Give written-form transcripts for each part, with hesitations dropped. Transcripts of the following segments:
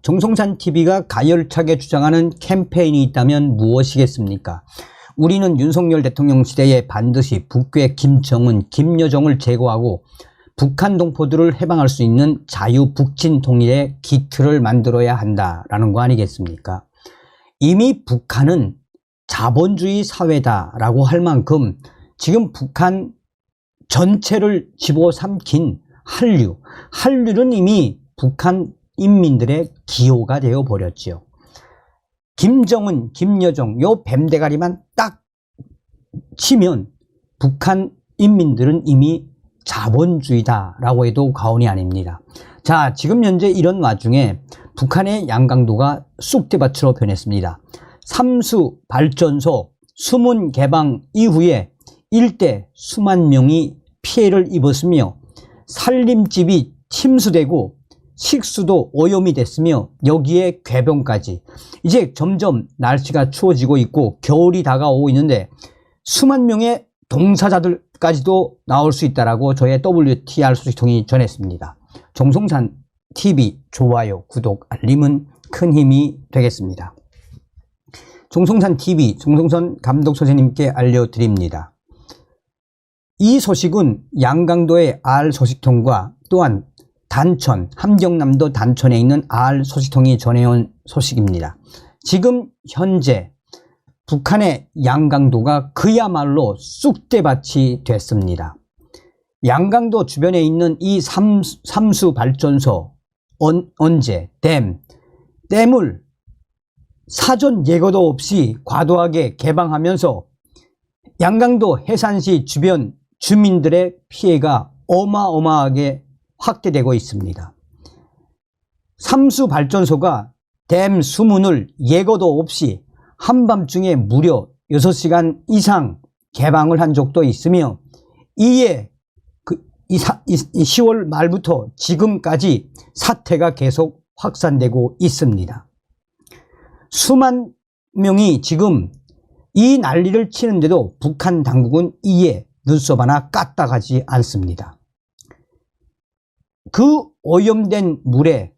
정성산TV가 가열차게 주장하는 캠페인이 있다면 무엇이겠습니까? 우리는 윤석열 대통령 시대에 반드시 북괴 김정은, 김여정을 제거하고 북한 동포들을 해방할 수 있는 자유북진 통일의 기틀을 만들어야 한다라는 거 아니겠습니까? 이미 북한은 자본주의 사회다라고 할 만큼 지금 북한 전체를 집어삼킨 한류는 이미 북한 인민들의 기호가 되어 버렸지요. 김정은, 김여정 요 뱀대가리만 딱 치면 북한 인민들은 이미 자본주의다라고 해도 과언이 아닙니다. 자, 지금 현재 이런 와중에 북한의 양강도가 쑥대밭으로 변했습니다. 삼수 발전소 수문 개방 이후에 일대 수만 명이 피해를 입었으며 살림집이 침수되고 식수도 오염이 됐으며 여기에 궤병까지. 이제 점점 날씨가 추워지고 있고 겨울이 다가오고 있는데 수만 명의 동사자들까지도 나올 수 있다라고 저의 WTR 소식통이 전했습니다. 정성산TV 좋아요, 구독, 알림은 큰 힘이 되겠습니다. 정성산TV 정성선 감독 선생님께 알려드립니다. 이 소식은 양강도의 R 소식통과 또한 단천, 함경남도 단천에 있는 R 소식통이 전해온 소식입니다. 지금 현재 북한의 양강도가 그야말로 쑥대밭이 됐습니다. 양강도 주변에 있는 이 삼수 발전소, 언제, 댐을 사전 예고도 없이 과도하게 개방하면서 양강도 해산시 주변 주민들의 피해가 어마어마하게 확대되고 있습니다. 삼수 발전소가 댐 수문을 예고도 없이 한밤중에 무려 6시간 이상 개방을 한 적도 있으며 이에 10월 말부터 지금까지 사태가 계속 확산되고 있습니다. 수만 명이 지금 이 난리를 치는데도 북한 당국은 이에 눈썹 하나 까딱하지 않습니다. 그 오염된 물에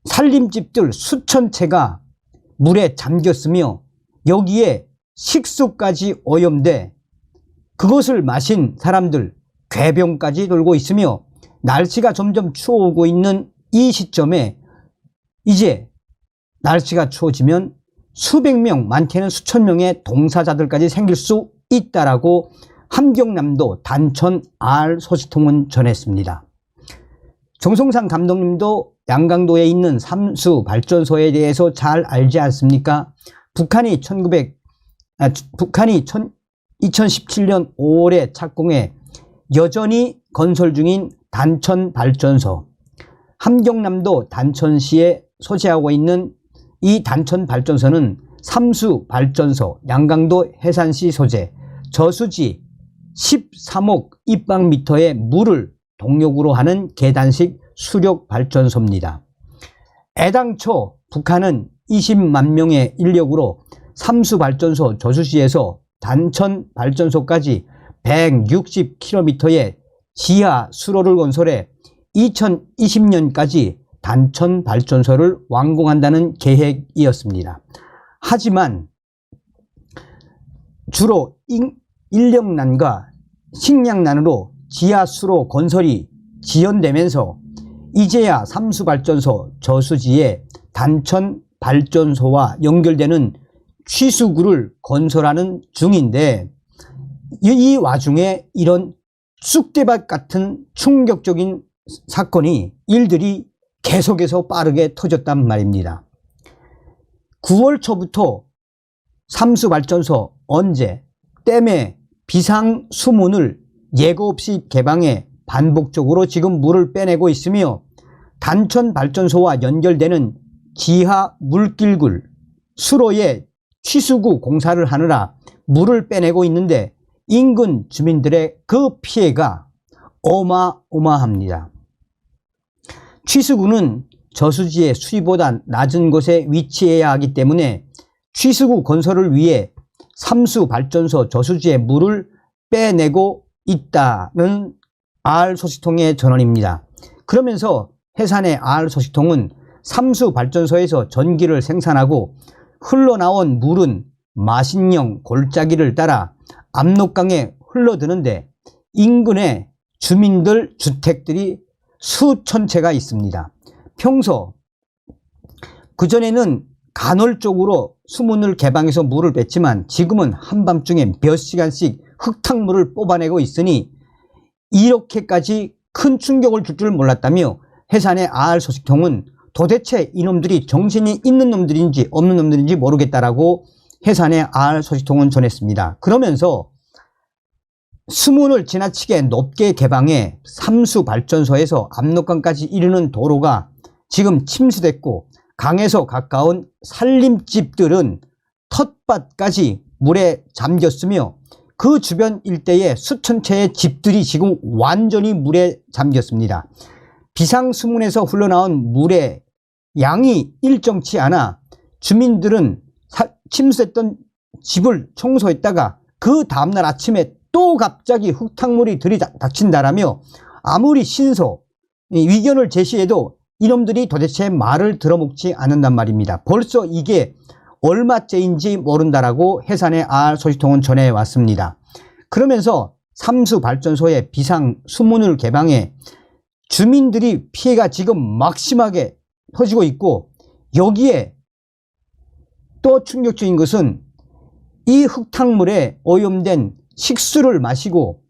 살림집들 수천 채가 물에 잠겼으며 여기에 식수까지 오염돼 그것을 마신 사람들 궤병까지 돌고 있으며 날씨가 점점 추워오고 있는 이 시점에 이제 날씨가 추워지면 수백 명, 많게는 수천 명의 동사자들까지 생길 수 있다라고 함경남도 단천 R 소식통은 전했습니다. 정성산 감독님도 양강도에 있는 삼수 발전소에 대해서 잘 알지 않습니까? 북한이 2017년 5월에 착공해 여전히 건설 중인 단천 발전소, 함경남도 단천시에 소재하고 있는 이 단천 발전소는 삼수 발전소, 양강도 해산시 소재, 저수지 13억 입방미터의 물을 동력으로 하는 계단식 수력 발전소입니다. 애당초 북한은 20만 명의 인력으로 삼수 발전소 저수지에서 단천 발전소까지 160km의 지하 수로를 건설해 2020년까지 단천 발전소를 완공한다는 계획이었습니다. 하지만 주로 인력난과 식량난으로 지하 수로 건설이 지연되면서 이제야 삼수발전소 저수지에 단천 발전소와 연결되는 취수구를 건설하는 중인데 이 와중에 이런 쑥대밭 같은 충격적인 일들이 계속해서 빠르게 터졌단 말입니다. 9월 초부터 삼수발전소 언제 댐의 비상 수문을 예고 없이 개방해 반복적으로 지금 물을 빼내고 있으며 단천 발전소와 연결되는 지하 물길굴 수로에 취수구 공사를 하느라 물을 빼내고 있는데 인근 주민들의 그 피해가 어마어마합니다. 취수구는 저수지의 수위보다 낮은 곳에 위치해야 하기 때문에 취수구 건설을 위해 삼수 발전소 저수지의 물을 빼내고 있다는 R 소식통의 전언입니다. 그러면서 해산의 R 소식통은 삼수발전소에서 전기를 생산하고 흘러나온 물은 마신령 골짜기를 따라 압록강에 흘러드는데 인근에 주민들 주택들이 수천 채가 있습니다. 평소 그전에는 간헐적으로 수문을 개방해서 물을 뺐지만 지금은 한밤중에 몇 시간씩 흙탕물을 뽑아내고 있으니 이렇게까지 큰 충격을 줄 줄 몰랐다며 해산의 아알소식통은 도대체 이놈들이 정신이 있는 놈들인지 없는 놈들인지 모르겠다라고 해산의 아알소식통은 전했습니다. 그러면서 수문을 지나치게 높게 개방해 삼수발전소에서 압록강까지 이르는 도로가 지금 침수됐고 강에서 가까운 산림집들은 텃밭까지 물에 잠겼으며 그 주변 일대에 수천 채의 집들이 지금 완전히 물에 잠겼습니다. 비상수문에서 흘러나온 물의 양이 일정치 않아 주민들은 침수했던 집을 청소했다가 그 다음날 아침에 또 갑자기 흙탕물이 들이닥친다라며 아무리 신소, 위견을 제시해도 이놈들이 도대체 말을 들어먹지 않는단 말입니다. 벌써 이게 얼마째인지 모른다라고 해산의 아알소식통은 전해왔습니다. 그러면서 삼수발전소의 비상수문을 개방해 주민들이 피해가 지금 막심하게 터지고 있고 여기에 또 충격적인 것은 이 흙탕물에 오염된 식수를 마시고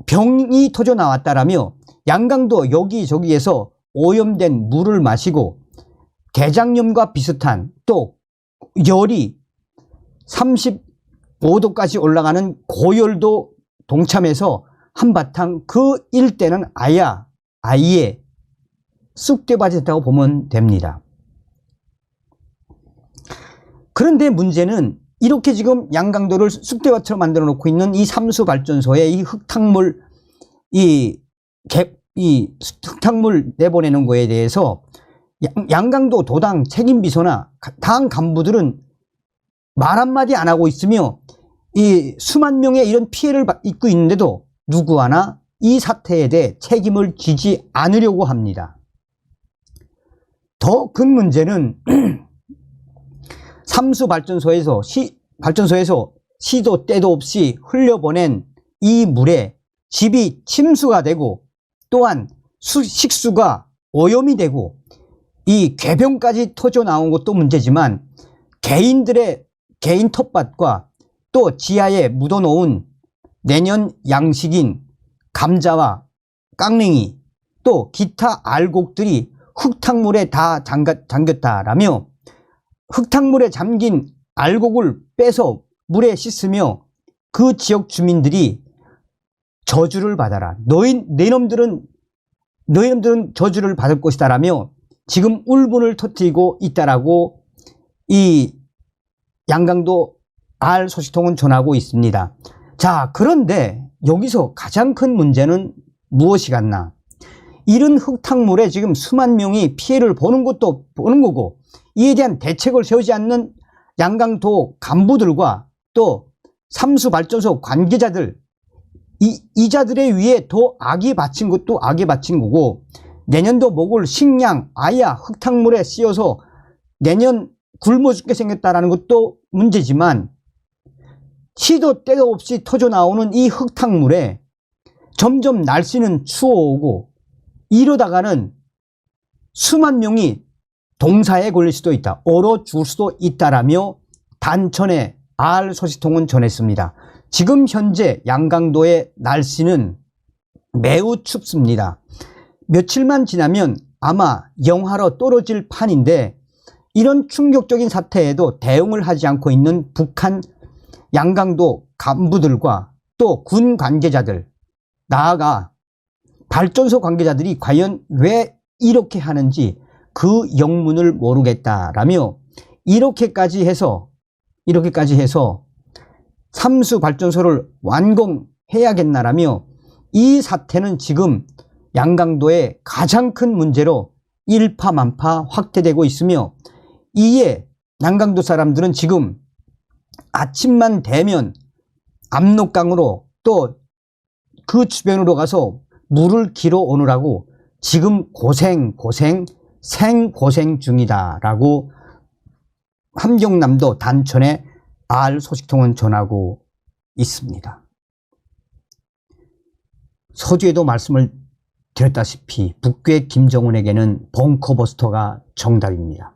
병이 터져 나왔다라며 양강도 여기저기에서 오염된 물을 마시고 대장염과 비슷한 또 열이 35도까지 올라가는 고열도 동참해서 한바탕 그 일대는 아예 쑥대밭이었다고 보면 됩니다. 그런데 문제는 이렇게 지금 양강도를 쑥대밭처럼 만들어 놓고 있는 이 삼수발전소의 이 흙탕물 흙탕물 내보내는 거에 대해서 양강도 도당 책임비서나 당 간부들은 말 한마디 안 하고 있으며 이 수만 명의 이런 피해를 입고 있는데도 누구 하나 이 사태에 대해 책임을 지지 않으려고 합니다. 더 큰 문제는 삼수발전소에서 시도 때도 없이 흘려보낸 이 물에 집이 침수가 되고 또한 식수가 오염이 되고 이 궤병까지 터져 나온 것도 문제지만 개인들의 개인 텃밭과 또 지하에 묻어놓은 내년 양식인 감자와 깡냉이 또 기타 알곡들이 흙탕물에 다 잠겼다라며 흙탕물에 잠긴 알곡을 빼서 물에 씻으며 그 지역 주민들이 저주를 받아라. 너희놈들은 저주를 받을 것이다라며 지금 울분을 터뜨리고 있다라고 이 양강도 아알소식통은 전하고 있습니다. 자, 그런데 여기서 가장 큰 문제는 무엇이겠나? 이런 흙탕물에 지금 수만 명이 피해를 보는 것도 보는 거고 이에 대한 대책을 세우지 않는 양강도 간부들과 또 삼수발전소 관계자들 이자들에 의해 더 악이 받친 것도 악이 받친 거고 내년도 먹을 식량 아야 흙탕물에 씌어서 내년 굶어 죽게 생겼다라는 것도 문제지만 시도 때도 없이 터져 나오는 이 흙탕물에 점점 날씨는 추워오고 이러다가는 수만 명이 동사에 걸릴 수도 있다. 얼어 죽을 수도 있다라며 단천의 아알소식통은 전했습니다. 지금 현재 양강도의 날씨는 매우 춥습니다. 며칠만 지나면 아마 영하로 떨어질 판인데 이런 충격적인 사태에도 대응을 하지 않고 있는 북한 양강도 간부들과 또 군 관계자들 나아가 발전소 관계자들이 과연 왜 이렇게 하는지 그 영문을 모르겠다라며 이렇게까지 해서 삼수발전소를 완공해야겠나라며 이 사태는 지금 양강도의 가장 큰 문제로 일파만파 확대되고 있으며 이에 양강도 사람들은 지금 아침만 되면 압록강으로 또 그 주변으로 가서 물을 길어 오느라고 지금 고생 생고생 중이다라고 함경남도 단천의 알 소식통은 전하고 있습니다. 서두에도 말씀을 드렸다시피 북괴 김정은에게는 벙커버스터가 정답입니다.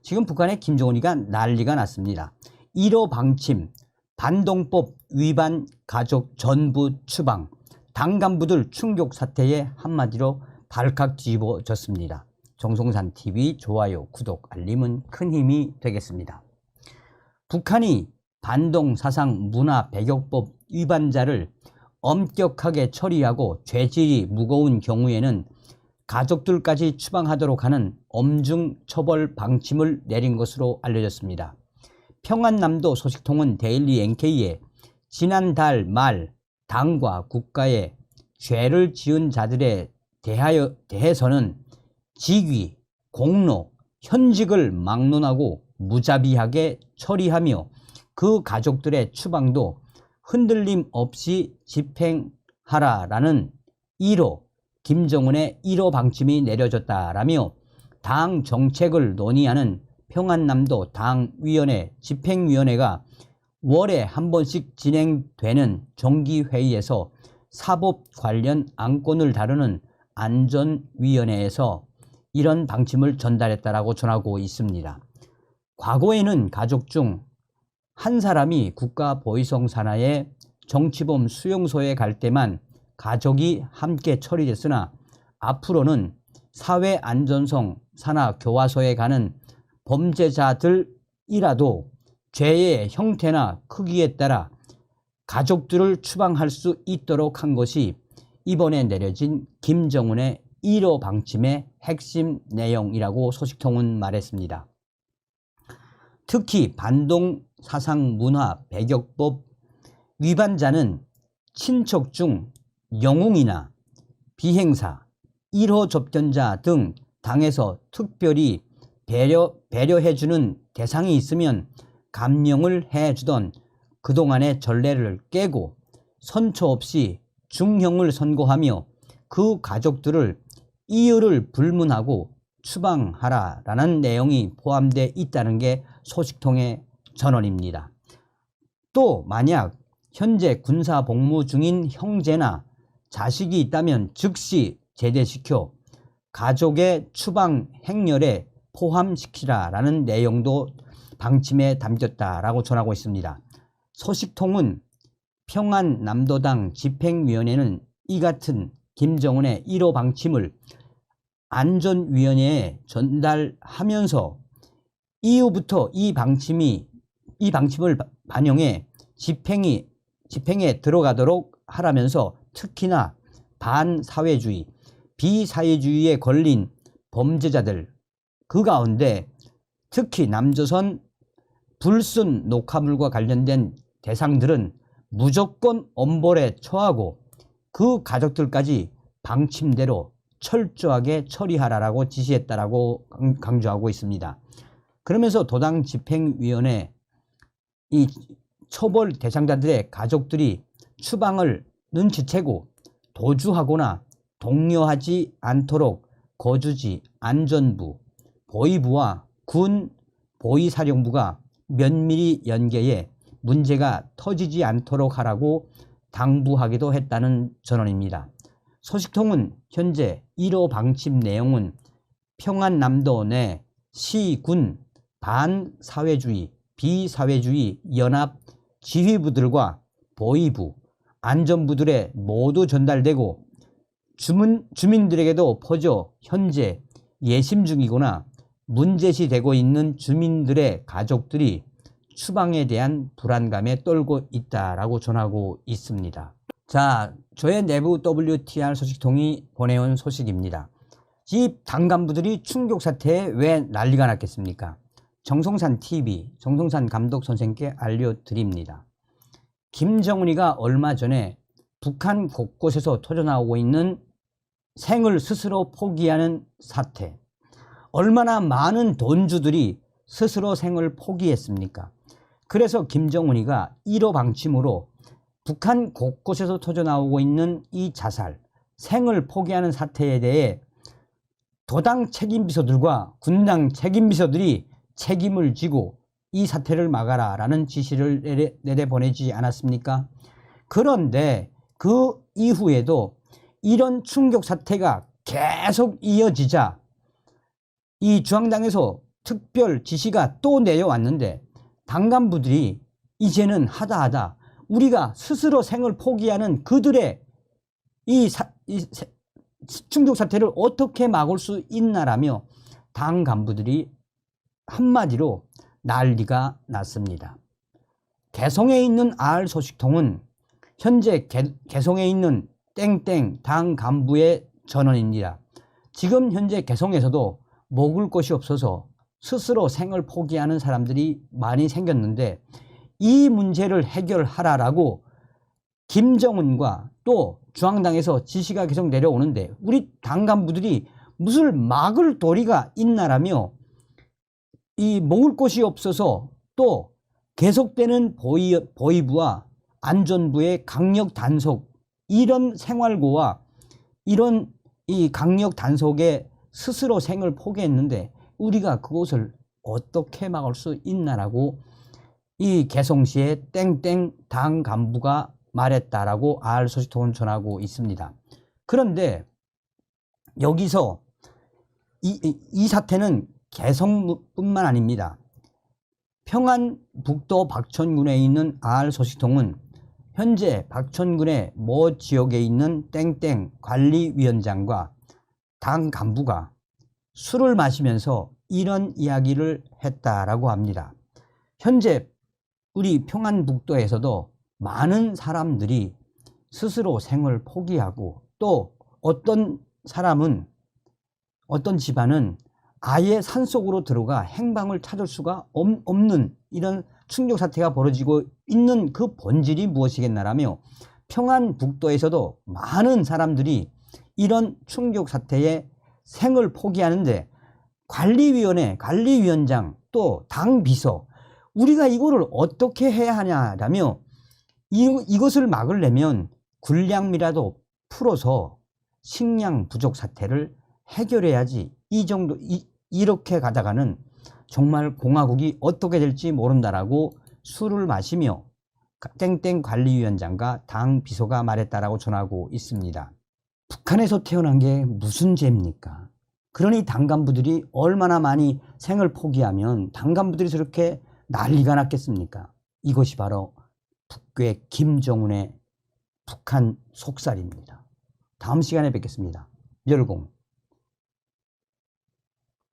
지금 북한의 김정은이가 난리가 났습니다. 1호 방침, 반동법 위반 가족 전부 추방, 당 간부들 충격 사태에 한마디로 발칵 뒤집어졌습니다. 정성산TV 좋아요, 구독, 알림은 큰 힘이 되겠습니다. 북한이 반동 사상 문화 배격법 위반자를 엄격하게 처리하고 죄질이 무거운 경우에는 가족들까지 추방하도록 하는 엄중 처벌 방침을 내린 것으로 알려졌습니다. 평안남도 소식통은 데일리 NK에 지난달 말 당과 국가에 죄를 지은 자들에 대해서는 직위, 공로, 현직을 막론하고 무자비하게 처리하며 그 가족들의 추방도 흔들림 없이 집행하라라는 1호 김정은의 1호 방침이 내려졌다라며 당 정책을 논의하는 평안남도 당위원회 집행위원회가 월에 한 번씩 진행되는 정기회의에서 사법 관련 안건을 다루는 안전위원회에서 이런 방침을 전달했다라고 전하고 있습니다. 과거에는 가족 중 한 사람이 국가보위성 산하의 정치범 수용소에 갈 때만 가족이 함께 처리됐으나 앞으로는 사회안전성 산하교화소에 가는 범죄자들이라도 죄의 형태나 크기에 따라 가족들을 추방할 수 있도록 한 것이 이번에 내려진 김정은의 1호 방침의 핵심 내용이라고 소식통은 말했습니다. 특히 반동 사상 문화 배격법 위반자는 친척 중 영웅이나 비행사, 1호 접견자 등 당에서 특별히 배려해주는 대상이 있으면 감명을 해주던 그동안의 전례를 깨고 선처 없이 중형을 선고하며 그 가족들을 이유를 불문하고 추방하라라는 내용이 포함되어 있다는 게 소식통의 전언입니다. 또 만약 현재 군사 복무 중인 형제나 자식이 있다면 즉시 제대시켜 가족의 추방 행렬에 포함시키라라는 내용도 방침에 담겼다라고 전하고 있습니다. 소식통은 평안남도당 집행위원회는 이 같은 김정은의 1호 방침을 안전위원회에 전달하면서 이후부터 이 방침을 반영해 집행에 들어가도록 하라면서 특히나 반사회주의, 비사회주의에 걸린 범죄자들 그 가운데 특히 남조선 불순 녹화물과 관련된 대상들은 무조건 엄벌에 처하고 그 가족들까지 방침대로 철저하게 처리하라고 지시했다라고 강조하고 있습니다. 그러면서 도당 집행위원회 이 처벌 대상자들의 가족들이 추방을 눈치채고 도주하거나 독려하지 않도록 거주지 안전부, 보위부와 군 보위사령부가 면밀히 연계해 문제가 터지지 않도록 하라고 당부하기도 했다는 전언입니다. 소식통은 현재 1호 방침 내용은 평안남도 내 시, 군, 반사회주의, 비사회주의 연합 지휘부들과 보위부, 안전부들에 모두 전달되고 주민들에게도 퍼져 현재 예심 중이거나 문제시되고 있는 주민들의 가족들이 추방에 대한 불안감에 떨고 있다라고 전하고 있습니다. 자, 저의 내부 WTR 소식통이 보내온 소식입니다. 이 당 간부들이 충격 사태에 왜 난리가 났겠습니까? 정성산TV, 정성산 감독 선생께 알려드립니다. 김정은이가 얼마 전에 북한 곳곳에서 터져나오고 있는 생을 스스로 포기하는 사태, 얼마나 많은 돈주들이 스스로 생을 포기했습니까? 그래서 김정은이가 1호 방침으로 북한 곳곳에서 터져나오고 있는 이 자살, 생을 포기하는 사태에 대해 도당 책임비서들과 군당 책임비서들이 책임을 지고 이 사태를 막아라라는 지시를 내려보내지 않았습니까? 그런데 그 이후에도 이런 충격 사태가 계속 이어지자 이 중앙당에서 특별 지시가 또 내려왔는데 당 간부들이 이제는 하다 우리가 스스로 생을 포기하는 그들의 이 충격 사태를 어떻게 막을 수 있나라며 당 간부들이 한마디로 난리가 났습니다. 개성에 있는 알 소식통은 현재 개성에 있는 땡땡 당 간부의 전원입니다. 지금 현재 개성에서도 먹을 것이 없어서 스스로 생을 포기하는 사람들이 많이 생겼는데 이 문제를 해결하라라고 김정은과 또 중앙당에서 지시가 계속 내려오는데 우리 당 간부들이 무슨 막을 도리가 있나라며 이 먹을 것이 없어서 또 계속되는 보위부와 안전부의 강력 단속 이런 생활고와 이런 이 강력 단속에 스스로 생을 포기했는데 우리가 그것을 어떻게 막을 수 있나라고 이 개성시의 땡땡 당 간부가 말했다라고 알 소식통은 전하고 있습니다. 그런데 여기서 이 사태는 개성뿐만 아닙니다. 평안북도 박천군에 있는 알 소식통은 현재 박천군의 모 지역에 있는 땡땡 관리위원장과 당 간부가 술을 마시면서 이런 이야기를 했다라고 합니다. 현재 우리 평안북도에서도 많은 사람들이 스스로 생을 포기하고 또 어떤 사람은 어떤 집안은 아예 산속으로 들어가 행방을 찾을 수가 없는 이런 충격 사태가 벌어지고 있는 그 본질이 무엇이겠나라며 평안북도에서도 많은 사람들이 이런 충격 사태에 생을 포기하는데 관리위원회, 관리위원장 또 당 비서 우리가 이거를 어떻게 해야 하냐라며 이것을 막으려면 군량미라도 풀어서 식량 부족 사태를 해결해야지 이렇게 가다가는 정말 공화국이 어떻게 될지 모른다라고 술을 마시며 땡땡 관리위원장과 당 비서가 말했다라고 전하고 있습니다. 북한에서 태어난 게 무슨 죄입니까? 그러니 당 간부들이 얼마나 많이 생을 포기하면 당 간부들이 저렇게 난리가 났겠습니까? 이것이 바로 북괴 김정은의 북한 속살입니다. 다음 시간에 뵙겠습니다. 열공.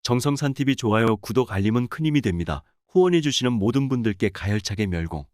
정성산TV 좋아요, 구독, 알림은 큰 힘이 됩니다. 후원해주시는 모든 분들께 가열차게 멸공.